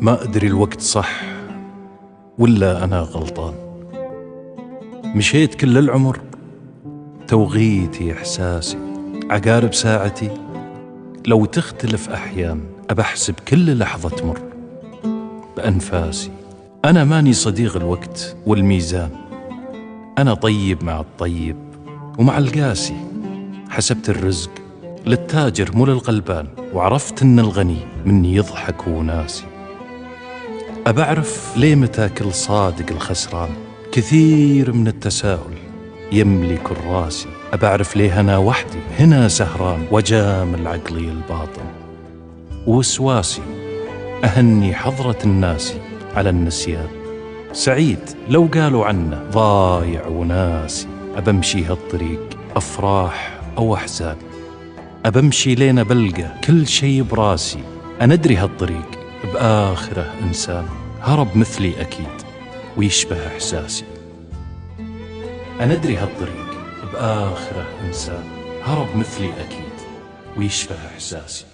ما أدري الوقت صح ولا أنا غلطان. مشيت كل العمر توغيتي إحساسي، عقارب ساعتي لو تختلف أحيان أبحسب كل لحظة تمر بأنفاسي. أنا ماني صديق الوقت والميزان، أنا طيب مع الطيب ومع القاسي. حسبت الرزق للتاجر مو للغلبان، وعرفت إن الغني مني يضحك وناسي. أبعرف ليه متى كل صادق الخسران، كثير من التساؤل يملي كراسي. أبعرف ليه أنا وحدي هنا سهران، وجامل عقلي الباطن ووسواسي. أهني حضرة الناس على النسيان، سعيد لو قالوا عنه ضايع وناسي. أبمشي هالطريق أفراح أو أحزان، أبمشي لين بلقى كل شي براسي. أندري هالطريق بآخره إنسان هرب مثلي أكيد ويشبه إحساسي. أندري هالطريق بآخره إنسان هرب مثلي أكيد ويشبه إحساسي.